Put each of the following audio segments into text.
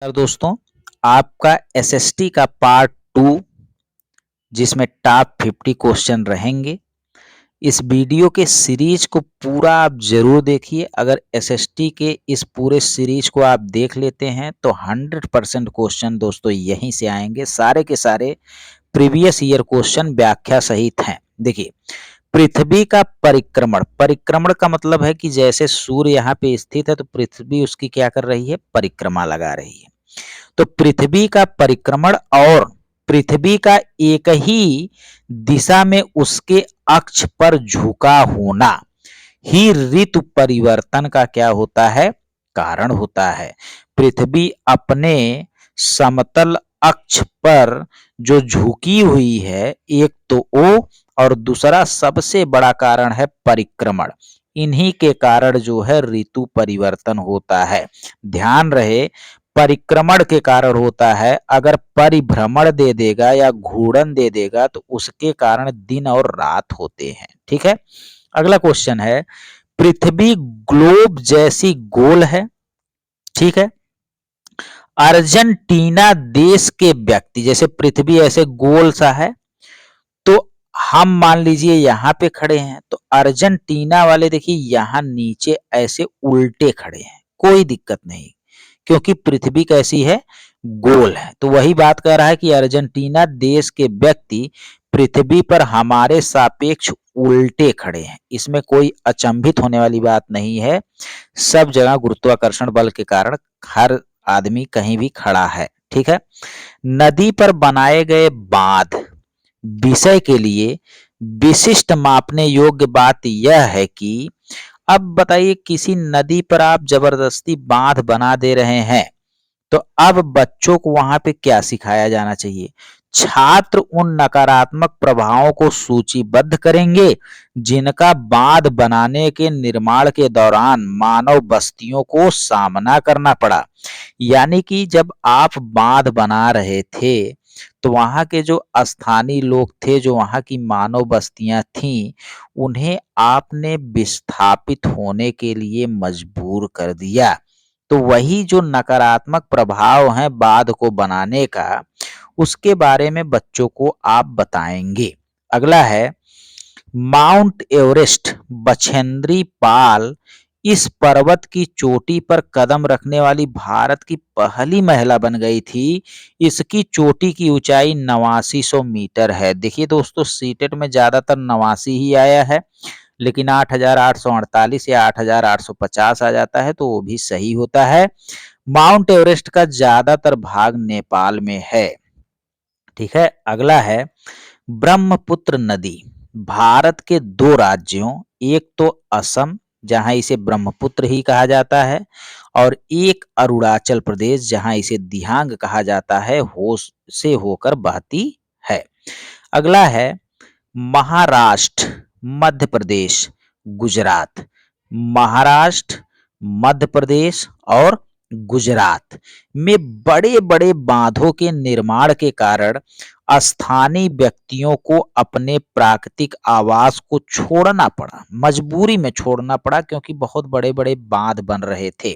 नमस्कार दोस्तों, आपका एसएसटी का पार्ट 2 जिसमें टॉप 50 क्वेश्चन रहेंगे। इस वीडियो के सीरीज को पूरा आप जरूर देखिए। अगर एसएसटी के इस पूरे सीरीज को आप देख लेते हैं तो 100% क्वेश्चन दोस्तों यहीं से आएंगे। सारे के सारे प्रीवियस ईयर क्वेश्चन व्याख्या सहित हैं। देखिए, पृथ्वी का परिक्रमण, परिक्रमण का मतलब है कि जैसे सूर्य यहाँ पे स्थित है तो पृथ्वी उसकी क्या कर रही है, परिक्रमा लगा रही है। तो पृथ्वी का परिक्रमण और पृथ्वी का एक ही दिशा में उसके अक्ष पर झुका होना ही ऋतु परिवर्तन का क्या होता है, कारण होता है। पृथ्वी अपने समतल अक्ष पर जो झुकी हुई है, एक तो वो और दूसरा सबसे बड़ा कारण है परिक्रमण। इन्हीं के कारण जो है ऋतु परिवर्तन होता है। ध्यान रहे, परिक्रमण के कारण होता है। अगर परिभ्रमण दे देगा या घूर्णन दे देगा तो उसके कारण दिन और रात होते हैं। ठीक है, अगला क्वेश्चन है, पृथ्वी ग्लोब जैसी गोल है। ठीक है, अर्जेंटीना देश के व्यक्ति, जैसे पृथ्वी ऐसे गोल सा है तो हम मान लीजिए यहाँ पे खड़े हैं तो अर्जेंटीना वाले देखिए यहाँ नीचे ऐसे उल्टे खड़े हैं, कोई दिक्कत नहीं क्योंकि पृथ्वी कैसी है, गोल है। तो वही बात कर रहा है कि अर्जेंटीना देश के व्यक्ति पृथ्वी पर हमारे सापेक्ष उल्टे खड़े हैं। इसमें कोई अचंभित होने वाली बात नहीं है। सब जगह गुरुत्वाकर्षण बल के कारण हर आदमी कहीं भी खड़ा है। ठीक है, नदी पर बनाए गए बांध विषय के लिए विशिष्ट मापने योग्य बात यह है कि अब बताइए, किसी नदी पर आप जबरदस्ती बांध बना दे रहे हैं तो अब बच्चों को वहां पे क्या सिखाया जाना चाहिए? छात्र उन नकारात्मक प्रभावों को सूचीबद्ध करेंगे जिनका बांध बनाने के निर्माण के दौरान मानव बस्तियों को सामना करना पड़ा। यानी कि जब आप बांध बना रहे थे तो वहां के जो स्थानीय लोग थे, जो वहां की मानव बस्तियां थीं, उन्हें आपने विस्थापित होने के लिए मजबूर कर दिया। तो वही जो नकारात्मक प्रभाव है बांध को बनाने का, उसके बारे में बच्चों को आप बताएंगे। अगला है, माउंट एवरेस्ट बछेंद्री पाल इस पर्वत की चोटी पर कदम रखने वाली भारत की पहली महिला बन गई थी। इसकी चोटी की ऊंचाई 8900 मीटर है। देखिए दोस्तों, सीटेट में ज्यादातर 89 ही आया है, लेकिन 8848 या 8850 आ जाता है तो वो भी सही होता है। माउंट एवरेस्ट का ज्यादातर भाग नेपाल में है। ठीक है, अगला है, ब्रह्मपुत्र नदी भारत के दो राज्यों, एक तो असम जहां इसे ब्रह्मपुत्र ही कहा जाता है और एक अरुणाचल प्रदेश जहां इसे दिहांग कहा जाता है, होश से होकर बहती है। अगला है, महाराष्ट्र, मध्य प्रदेश, गुजरात। महाराष्ट्र, मध्य प्रदेश और गुजरात में बड़े बड़े बांधों के निर्माण के कारण स्थानीय व्यक्तियों को अपने प्राकृतिक आवास को छोड़ना पड़ा, मजबूरी में छोड़ना पड़ा, क्योंकि बहुत बड़े बड़े बांध बन रहे थे।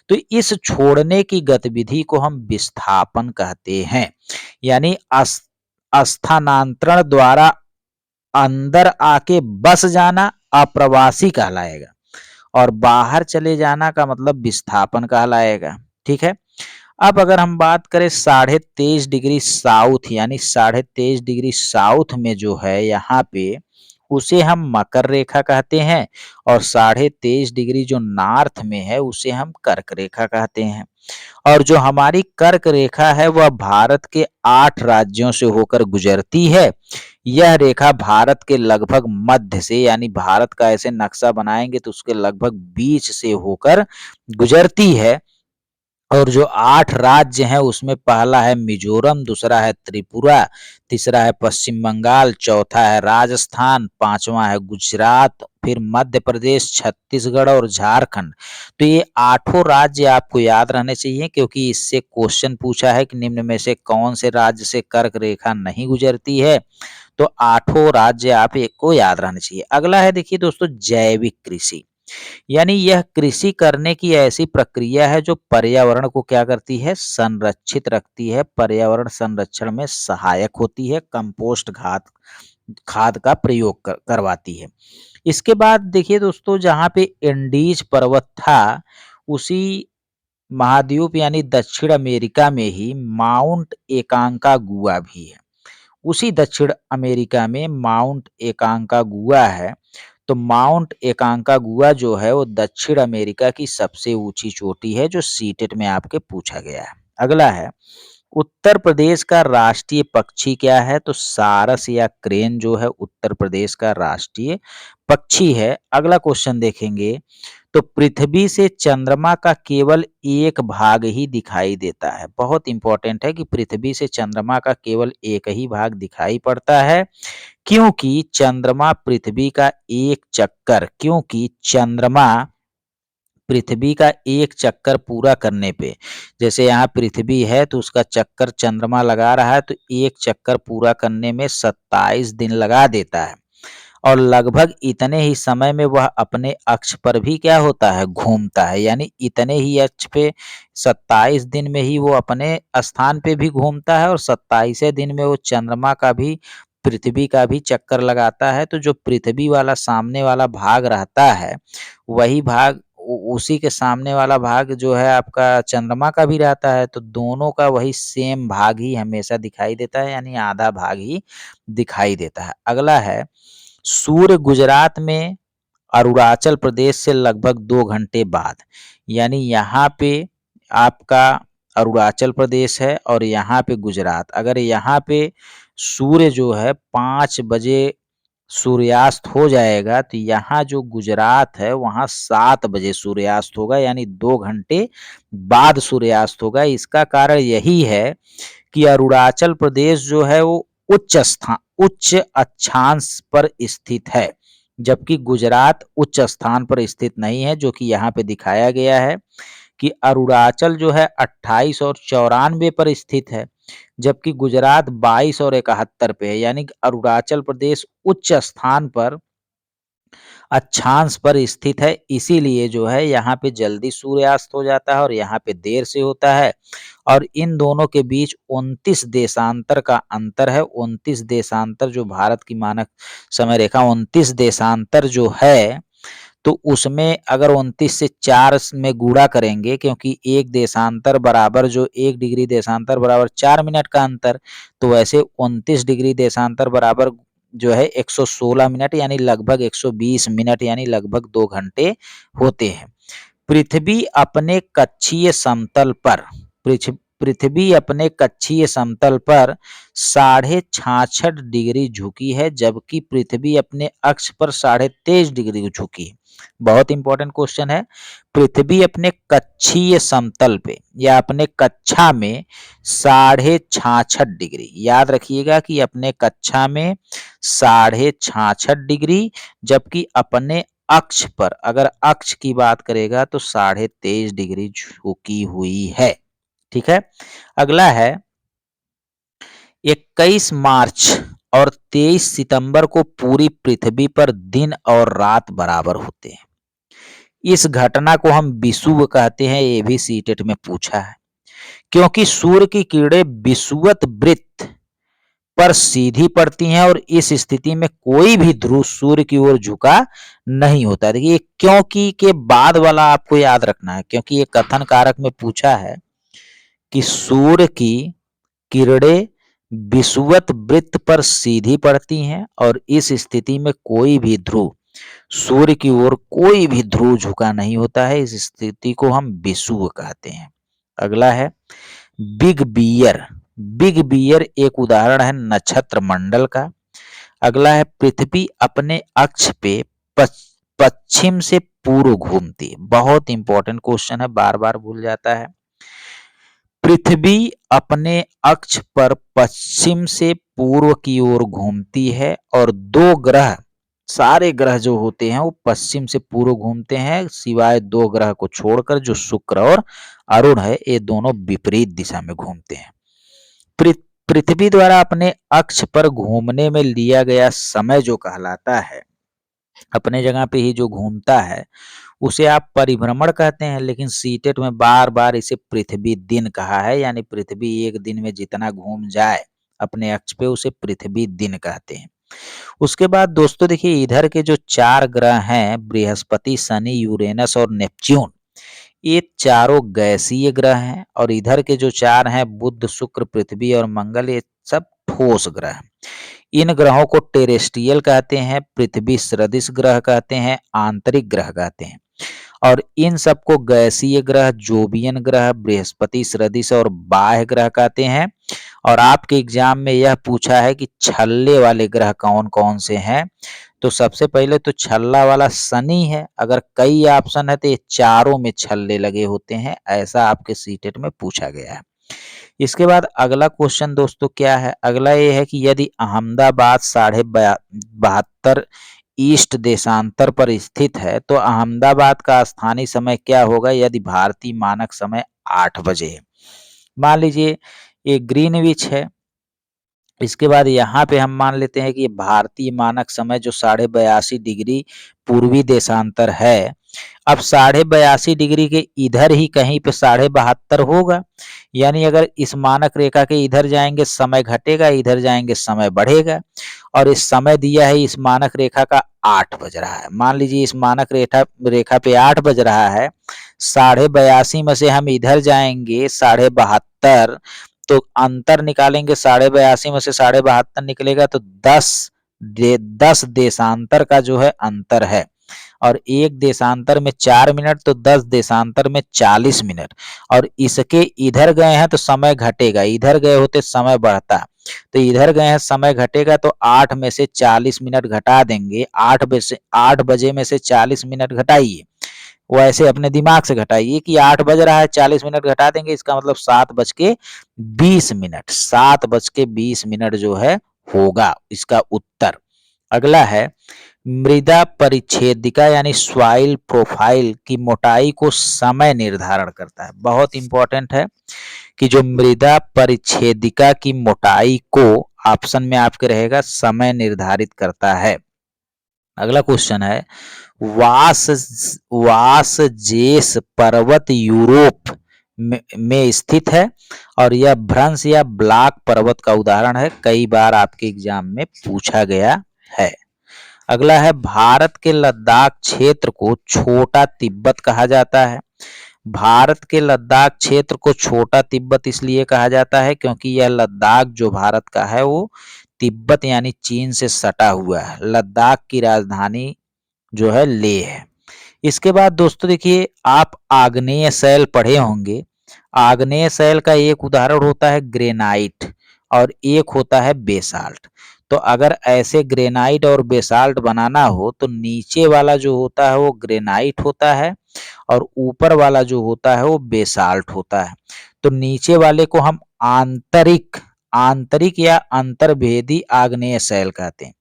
तो इस छोड़ने की गतिविधि को हम विस्थापन कहते हैं। यानी स्थानांतरण द्वारा अंदर आके बस जाना अप्रवासी कहलाएगा और बाहर चले जाना का मतलब विस्थापन कहलाएगा। ठीक है, अब अगर हम बात करें 23.5 डिग्री साउथ, यानी 23.5 डिग्री साउथ में जो है यहाँ पे, उसे हम मकर रेखा कहते हैं और 23.5 डिग्री जो नॉर्थ में है उसे हम कर्क रेखा कहते हैं। और जो हमारी कर्क रेखा है वह भारत के 8 राज्यों से होकर गुजरती है। यह रेखा भारत के लगभग मध्य से, यानी भारत का ऐसे नक्शा बनाएंगे तो उसके लगभग बीच से होकर गुजरती है। और जो 8 राज्य हैं उसमें पहला है मिजोरम, दूसरा है त्रिपुरा, तीसरा है पश्चिम बंगाल, चौथा है राजस्थान, पांचवा है गुजरात, फिर मध्य प्रदेश, छत्तीसगढ़ और झारखंड। तो ये 8 राज्य आपको याद रहने चाहिए, क्योंकि इससे क्वेश्चन पूछा है कि निम्न में से कौन से राज्य से कर्क रेखा नहीं गुजरती है। तो 8 राज्य आप एक को याद रहने चाहिए। अगला है, देखिए दोस्तों, जैविक कृषि। यानी यह कृषि करने की ऐसी प्रक्रिया है जो पर्यावरण को क्या करती है, संरक्षित रखती है, पर्यावरण संरक्षण में सहायक होती है, कंपोस्ट खाद खाद का प्रयोग करवाती है। इसके बाद देखिए दोस्तों, जहाँ पे एंडीज पर्वत था, उसी महाद्वीप यानी दक्षिण अमेरिका में ही माउंट एकांकागुआ भी है। उसी दक्षिण अमेरिका में माउंट एकांकागुआ है। तो माउंट एकांकागुआ जो है वो दक्षिण अमेरिका की सबसे ऊंची चोटी है, जो सीटेट में आपके पूछा गया है। अगला है, उत्तर प्रदेश का राष्ट्रीय पक्षी क्या है? तो सारस या क्रेन जो है उत्तर प्रदेश का राष्ट्रीय पक्षी है। अगला क्वेश्चन देखेंगे, तो पृथ्वी से चंद्रमा का केवल एक भाग ही दिखाई देता है। बहुत इंपॉर्टेंट है कि पृथ्वी से चंद्रमा का केवल एक ही भाग दिखाई पड़ता है, क्योंकि चंद्रमा पृथ्वी का एक चक्कर क्योंकि चंद्रमा पृथ्वी का एक चक्कर पूरा करने पे, जैसे यहाँ पृथ्वी है तो उसका चक्कर चंद्रमा लगा रहा है, तो एक चक्कर पूरा करने में 27 दिन लगा देता है। और लगभग इतने ही समय में वह अपने अक्ष पर भी क्या होता है, घूमता है। यानी इतने ही अक्ष पे 27 दिन में ही वो अपने स्थान पे भी घूमता है और 27वें दिन में वो चंद्रमा का भी, पृथ्वी का भी चक्कर लगाता है। तो जो पृथ्वी वाला सामने वाला भाग रहता है, वही भाग उसी के सामने वाला भाग जो है आपका चंद्रमा का भी रहता है, तो दोनों का वही सेम भाग ही हमेशा दिखाई देता है, यानी आधा भाग ही दिखाई देता है। अगला है, सूर्य गुजरात में अरुणाचल प्रदेश से लगभग 2 घंटे बाद, यानी यहाँ पे आपका अरुणाचल प्रदेश है और यहाँ पे गुजरात। अगर यहाँ पे सूर्य जो है 5 बजे सूर्यास्त हो जाएगा, तो यहाँ जो गुजरात है वहाँ 7 बजे सूर्यास्त होगा, यानी 2 घंटे बाद सूर्यास्त होगा। इसका कारण यही है कि अरुणाचल प्रदेश जो है वो उच्च अक्षांश पर स्थित है, जबकि गुजरात उच्च स्थान पर स्थित नहीं है, जो कि यहाँ पे दिखाया गया है कि अरुणाचल जो है 28 और 94 पर स्थित है, जबकि गुजरात 22 और 71 पे है। यानी कि अरुणाचल प्रदेश उच्च स्थान पर अक्षांश पर स्थित है, इसीलिए जो है यहाँ पे जल्दी सूर्यास्त हो जाता है और यहाँ पे देर से होता है। और इन दोनों के बीच 29 देशांतर का अंतर है। 29 देशांतर, जो भारत की मानक समय रेखा 29 देशांतर जो है, तो उसमें अगर 29 से 4 में गुणा करेंगे, क्योंकि एक देशांतर बराबर, जो 1 डिग्री देशांतर बराबर 4 मिनट का अंतर, तो वैसे 29 डिग्री देशांतर बराबर जो है 116 मिनट, यानी लगभग 120 मिनट, यानी लगभग 2 घंटे होते हैं। पृथ्वी अपने कक्षीय समतल पर पृथ्वी अपने कक्षीय समतल पर 66.5 डिग्री झुकी है, जबकि पृथ्वी अपने अक्ष पर 23.5 डिग्री झुकी है। बहुत इंपॉर्टेंट क्वेश्चन है। पृथ्वी अपने कक्षीय समतल पे या अपने कक्षा में 66.5 डिग्री, याद रखिएगा कि अपने कक्षा में 66.5 डिग्री, जबकि अपने अक्ष पर, अगर अक्ष की बात करेगा तो 23.5 डिग्री झुकी हुई है। ठीक है। अगला है, 21 मार्च और 23 सितंबर को पूरी पृथ्वी पर दिन और रात बराबर होते हैं। इस घटना को हम विषुव कहते हैं, ये भी सीटेट में पूछा है, क्योंकि सूर्य की किरणें विषुवत वृत्त पर सीधी पड़ती हैं और इस स्थिति में कोई भी ध्रुव सूर्य की ओर झुका नहीं होता। देखिए, क्योंकि के बाद वाला आपको याद रखना है, क्योंकि ये कथन कारक में पूछा है कि सूर्य की किरणें विषुवत वृत्त पर सीधी पड़ती हैं और इस स्थिति में कोई भी ध्रुव सूर्य की ओर कोई भी ध्रुव झुका नहीं होता है। इस स्थिति को हम विषुव कहते हैं। अगला है, बिग बियर। बिग बियर एक उदाहरण है नक्षत्र मंडल का। अगला है, पृथ्वी अपने अक्ष पे पश्चिम से पूर्व घूमती है। बहुत इंपॉर्टेंट क्वेश्चन है, बार बार भूल जाता है। पृथ्वी अपने अक्ष पर पश्चिम से पूर्व की ओर घूमती है और 2 ग्रह, सारे ग्रह जो होते हैं वो पश्चिम से पूर्व घूमते हैं, सिवाय 2 ग्रह को छोड़कर, जो शुक्र और अरुण है, ये दोनों विपरीत दिशा में घूमते हैं। पृथ्वी द्वारा अपने अक्ष पर घूमने में लिया गया समय जो कहलाता है, अपने जगह पे ही जो घूमता है, उसे आप परिभ्रमण कहते हैं, लेकिन सीटेट में बार-बार इसे पृथ्वी दिन कहा है, यानी पृथ्वी एक दिन में जितना घूम जाए अपने अक्ष पे उसे पृथ्वी दिन कहते हैं। उसके बाद दोस्तों देखिए इधर के जो 4 ग्रह हैं बृहस्पति, शनि, यूरेनस और नेपच्यून, ये चारों गैसीय ग्रह हैं और इधर के जो 4 हैं बुध, शुक्र, पृथ्वी और मंगल, ये सब ठोस ग्रह हैं। इन ग्रहों को टेरेस्ट्रियल कहते हैं, पृथ्वी सदृश ग्रह कहते हैं, आंतरिक ग्रह कहते हैं। और इन सबको गैसीय ग्रह, जोवियन ग्रह, बृहस्पति सदृश और बाह्य ग्रह कहते हैं। और आपके एग्जाम में यह पूछा है कि छल्ले वाले ग्रह कौन-कौन से हैं? तो सबसे पहले तो छल्ला वाला शनि है। अगर कई ऑप्शन है तो ये चारों में छल्ले लगे होते हैं, ऐसा आपके सीटेट में पूछा गया है। इसके बाद अगला क्वेश्चन दोस्तों क्या है? अगला ये है कि यदि अहमदाबाद 72 ईस्ट देशांतर पर स्थित है तो अहमदाबाद का स्थानीय समय क्या होगा यदि भारतीय मानक समय 8 बजे है? मान लीजिए ये ग्रीनविच है। इसके बाद यहाँ पे हम मान लेते हैं कि ये भारतीय मानक समय जो 82.5 डिग्री पूर्वी देशांतर है। अब 82.5 डिग्री के इधर ही कहीं पे 72.5 होगा, यानी अगर इस मानक रेखा के इधर जाएंगे समय घटेगा, इधर जाएंगे समय बढ़ेगा। और इस समय दिया है इस मानक रेखा का 8 बज रहा है। मान लीजिए इस मानक रेखा पे 8 बज रहा है, 82.5 में से हम इधर जाएंगे 72.5, तो अंतर निकालेंगे, 82.5 में से 72.5 निकलेगा तो 10 देशांतर का जो है अंतर है। और एक देशांतर में 4 मिनट तो 10 देशांतर में 40 मिनट। और इसके इधर गए हैं तो समय घटेगा, इधर गए होते समय बढ़ता। तो इधर गए हैं समय घटेगा तो 8 में से 40 मिनट घटा देंगे। 8 बजे में से 40 मिनट घटाइए, वैसे अपने दिमाग से घटाइए कि 8 बज रहा है, 40 मिनट घटा देंगे, इसका मतलब 7:20। 7:20 जो है होगा इसका उत्तर। अगला है मृदा परिच्छेदिका यानी सॉइल प्रोफाइल की मोटाई को समय निर्धारण करता है। बहुत इंपॉर्टेंट है कि जो मृदा परिच्छेदिका की मोटाई को ऑप्शन में आपके रहेगा समय निर्धारित करता है। अगला क्वेश्चन है वास जेस पर्वत यूरोप में स्थित है और यह भ्रंश या ब्लॉक पर्वत का उदाहरण है, कई बार आपके एग्जाम में पूछा गया है। अगला है भारत के लद्दाख क्षेत्र को छोटा तिब्बत कहा जाता है। भारत के लद्दाख क्षेत्र को छोटा तिब्बत इसलिए कहा जाता है क्योंकि यह लद्दाख जो भारत का है वो तिब्बत यानी चीन से सटा हुआ है। लद्दाख की राजधानी जो है लेह है। इसके बाद दोस्तों देखिए आप आग्नेय शैल पढ़े होंगे। आग्नेय शैल का एक उदाहरण होता है ग्रेनाइट और एक होता है बेसाल्ट। तो अगर ऐसे ग्रेनाइट और बेसाल्ट बनाना हो तो नीचे वाला जो होता है वो ग्रेनाइट होता है और ऊपर वाला जो होता है वो बेसाल्ट होता है। तो नीचे वाले को हम आंतरिक या अंतर्भेदी आग्नेय शैल कहते हैं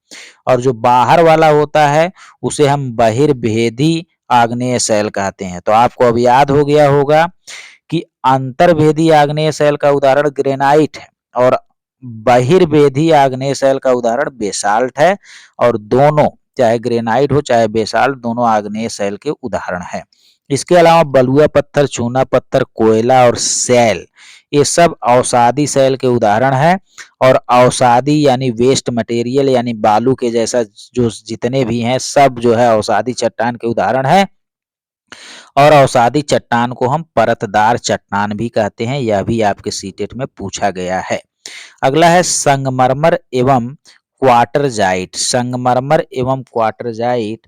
और जो बाहर वाला होता है उसे हम बहिर्भेदी आग्नेय शैल कहते हैं। तो आपको अब याद हो गया होगा कि अंतर्भेदी आग्नेय शैल का उदाहरण ग्रेनाइट है और बहिर्भेदी आग्नेय शैल का उदाहरण बेसाल्ट है। और दोनों चाहे ग्रेनाइट हो चाहे बेसाल्ट दोनों आग्नेय शैल के उदाहरण है। इसके अलावा बलुआ पत्थर, चूना पत्थर, कोयला और सैल ये सब अवसादी शैल के उदाहरण हैं। और अवसादी यानी वेस्ट मटेरियल यानी बालू के जैसा जो जितने भी हैं सब जो है अवसादी चट्टान के उदाहरण है। और अवसादी चट्टान को हम परतदार चट्टान भी कहते हैं, यह भी आपके सीटेट में पूछा गया है। अगला है संगमरमर एवं क्वार्टरजाइट। संगमरमर एवं क्वार्टरजाइट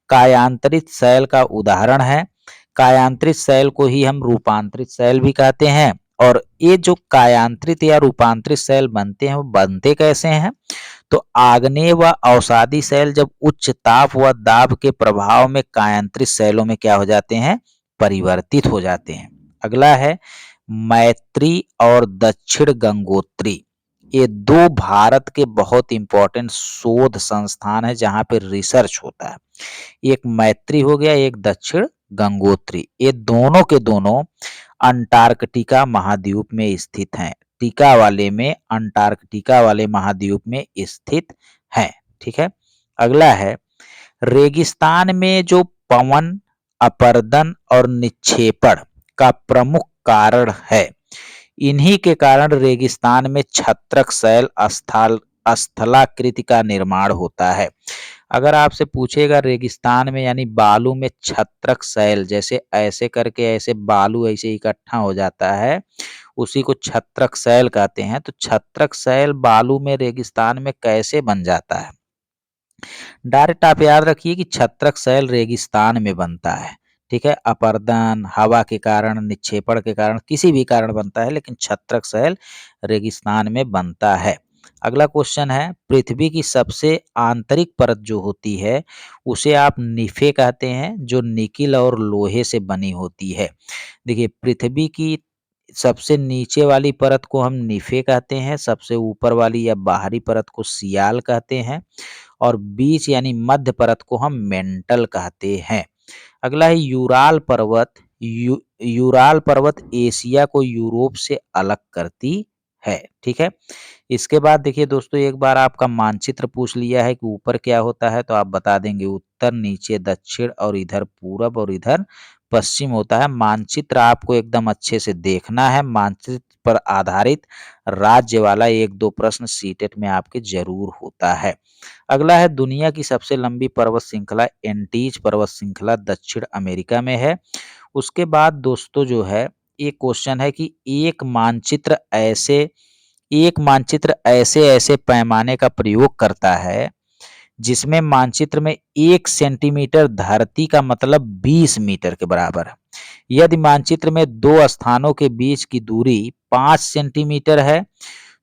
कायांतरित शैल का उदाहरण है। कायांतरित शैल को ही हम रूपांतरित शैल भी कहते हैं। और ये जो कायांतरित या रूपांतरित शैल बनते हैं वो बनते कैसे हैं? तो आग्नेय व अवसादी शैल जब उच्च ताप व दाब के प्रभाव में कायांतरित शैलों में क्या हो जाते हैं? परिवर्तित हो जाते हैं। अगला है मैत्री और दक्षिण गंगोत्री। ये दो भारत के बहुत इंपॉर्टेंट शोध संस्थान है जहां पे रिसर्च होता है। एक मैत्री हो गया, एक दक्षिण गंगोत्री। ये दोनों के दोनों अंटार्कटिका महाद्वीप में स्थित हैं। अंटार्कटिका वाले महाद्वीप में स्थित हैं। ठीक है। अगला है रेगिस्तान में जो पवन अपरदन और निक्षेपण का प्रमुख कारण है। इन्हीं के कारण रेगिस्तान में छत्रक शैल स्थलाकृति का निर्माण होता है। अगर आपसे पूछेगा रेगिस्तान में यानी बालू में छत्रक शैल, जैसे ऐसे करके ऐसे बालू ऐसे इकट्ठा हो जाता है, उसी को छत्रक शैल कहते हैं। तो छत्रक शैल बालू में रेगिस्तान में कैसे बन जाता है? डायरेक्ट आप याद रखिए कि छत्रक शैल रेगिस्तान में बनता है। ठीक है, अपरदन, हवा के कारण, निक्षेपण के कारण, किसी भी कारण बनता है, लेकिन छत्रक शैल रेगिस्तान में बनता है। अगला क्वेश्चन है, पृथ्वी की सबसे आंतरिक परत जो होती है उसे आप निफे कहते हैं, जो निकिल और लोहे से बनी होती है। देखिए, पृथ्वी की सबसे नीचे वाली परत को हम निफे कहते हैं, सबसे ऊपर वाली या बाहरी परत को सियाल कहते हैं, और बीच यानी मध्य परत को हम मेंटल कहते हैं। अगला है यूराल पर्वत। यूराल पर्वत एशिया को यूरोप से अलग करती है। ठीक है, इसके बाद देखिए दोस्तों, एक बार आपका मानचित्र पूछ लिया है कि ऊपर क्या होता है, तो आप बता देंगे उत्तर, नीचे दक्षिण, और इधर पूरब और इधर पश्चिम होता है। मानचित्र आपको एकदम अच्छे से देखना है। मानचित्र पर आधारित राज्य वाला एक दो प्रश्न सीटेट में आपके जरूर होता है। अगला है, दुनिया की सबसे लंबी पर्वत श्रृंखला एंटीज पर्वत श्रृंखला दक्षिण अमेरिका में है। उसके बाद दोस्तों जो है, एक क्वेश्चन है कि एक मानचित्र ऐसे ऐसे पैमाने का प्रयोग करता है जिसमें मानचित्र में 1 सेंटीमीटर धरती का मतलब 20 मीटर के बराबर है। यदि मानचित्र में दो स्थानों के बीच की दूरी 5 सेंटीमीटर है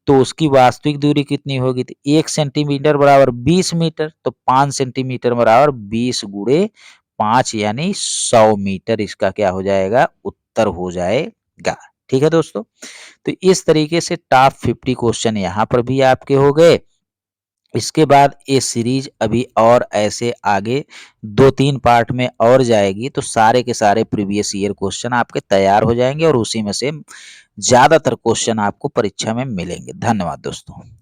तो उसकी वास्तविक दूरी कितनी होगी? तो 1 सेंटीमीटर बराबर 20 मीटर, तो 5 सेंटीमीटर बराबर 20 गुणे 5 यानी 100 मीटर। इसका क्या हो जाएगा? उत्तर हो जाएगा। ठीक है दोस्तों, तो इस तरीके से टॉप 50 क्वेश्चन यहाँ पर भी आपके हो गए। इसके बाद ये सीरीज अभी और ऐसे आगे 2-3 पार्ट में और जाएगी, तो सारे के सारे प्रीवियस ईयर क्वेश्चन आपके तैयार हो जाएंगे और उसी में से ज्यादातर क्वेश्चन आपको परीक्षा में मिलेंगे। धन्यवाद दोस्तों।